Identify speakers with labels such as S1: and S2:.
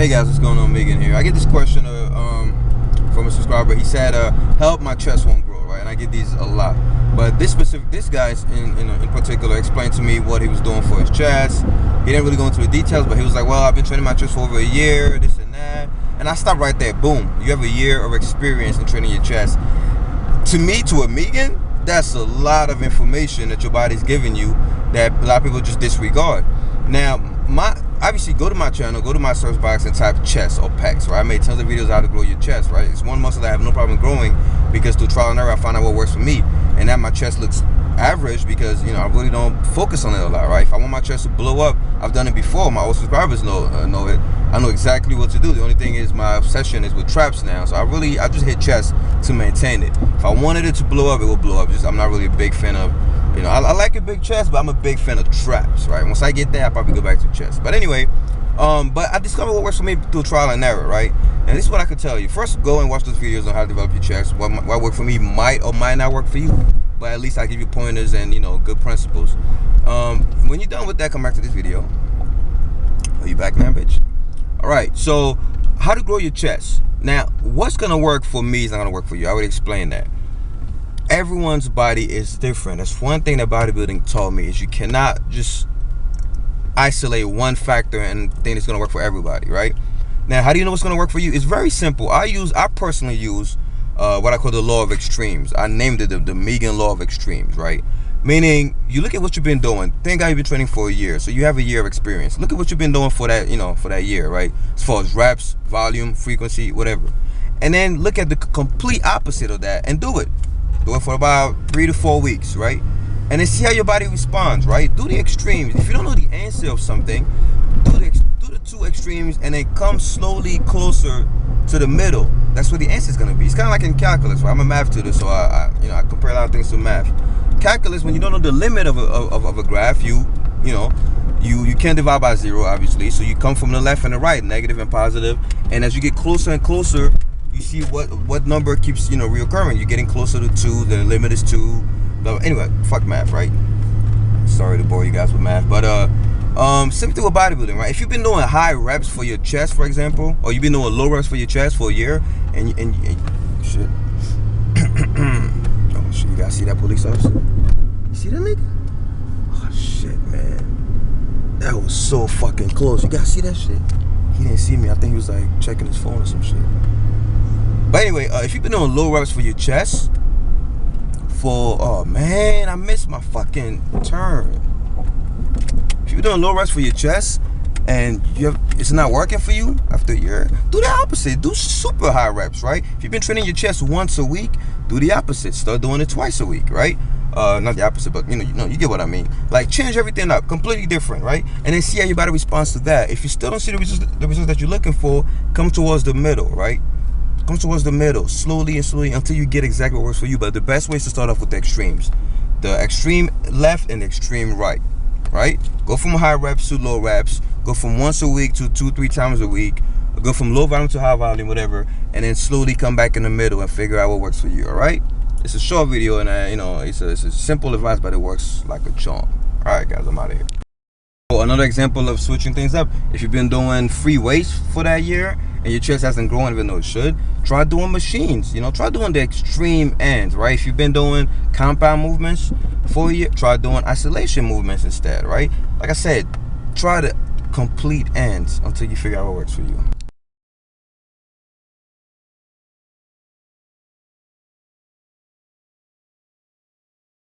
S1: Hey guys, what's going on? Megan here. I get this question from a subscriber. He said, help, my chest won't grow, right? And I get these a lot. But this guy in particular explained to me what he was doing for his chest. He didn't really go into the details, but he was like, well, I've been training my chest for over a year, this and that. And I stopped right there. Boom. You have a year of experience in training your chest. To me, to a Megan, that's a lot of information that your body's giving you that a lot of people just disregard. Now, obviously, go to my channel, go to my search box and type chest or pecs, right? I made tons of videos how to grow your chest, right? It's one muscle that I have no problem growing because through trial and error, I found out what works for me. And now my chest looks average because, you know, I really don't focus on it a lot, right? If I want my chest to blow up, I've done it before. My old subscribers know it. I know exactly what to do. The only thing is my obsession is with traps now. So I just hit chest to maintain it. If I wanted it to blow up, it will blow up. I'm not really a big fan of, you know, I like a big chest, but I'm a big fan of traps, right? Once I get there, I'll probably go back to chest. But anyway, but I discovered what works for me through trial and error, right? And this is what I could tell you. First, go and watch those videos on how to develop your chest. What worked for me might or might not work for you, but at least I give you pointers and, you know, good principles. When you're done with that, come back to this video. Are you back now, bitch? All right, so how to grow your chest. Now, what's gonna work for me is not gonna work for you. I would explain that. Everyone's body is different. That's one thing that bodybuilding taught me, is you cannot just isolate one factor and think it's gonna work for everybody, right? Now, how do you know what's gonna work for you? It's very simple. I personally use what I call the law of extremes. I named it the Megan law of extremes, right? Meaning, you look at what you've been doing. Thank God you've been training for a year, so you have a year of experience. Look at what you've been doing for that, you know, for that year, right? As far as reps, volume, frequency, whatever. And then look at the complete opposite of that and do it. Do it for about 3 to 4 weeks, right? And then see how your body responds, right? Do the extremes. If you don't know the answer of something, do the two extremes and then come slowly closer to the middle. That's where the answer is gonna be. It's kind of like in calculus, right? I'm a math tutor, so I compare a lot of things to math. Calculus, when you don't know the limit of a graph, you can't divide by 0, obviously. So you come from the left and the right, negative and positive. And as you get closer and closer, you see what number keeps, you know, reoccurring. You're getting closer to 2. The limit is 2. Anyway, fuck math, right? Sorry to bore you guys with math, but same thing with bodybuilding, right? If you've been doing high reps for your chest, for example, or you've been doing low reps for your chest for a year, and shit. Oh shit! You guys see that police officer? You see that nigga? Oh shit, man, that was so fucking close. You guys see that shit? He didn't see me. I think he was like checking his phone or some shit. But anyway, if you've been doing low reps for your chest, oh man, I missed my fucking turn. If you're doing low reps for your chest and it's not working for you after a year, do the opposite. Do super high reps, right? If you've been training your chest once a week, do the opposite. Start doing it twice a week, right? Not the opposite, but you get what I mean. Like, change everything up, completely different, right? And then see how your body responds to that. If you still don't see the results that you're looking for, come towards the middle, right? Come towards the middle, slowly and slowly, until you get exactly what works for you. But the best way is to start off with the extremes. The extreme left and the extreme right, right? Go from high reps to low reps. Go from once a week to 2-3 times a week. Go from low volume to high volume, whatever. And then slowly come back in the middle and figure out what works for you, all right? It's a short video, and it's a simple advice, but it works like a charm. All right, guys, I'm out of here. So another example of switching things up, if you've been doing free weights for that year and your chest hasn't grown even though it should, try doing machines. Try doing the extreme ends, right? If you've been doing compound movements for a year, try doing isolation movements instead, right? Like I said, try the complete ends until you figure out what works for you.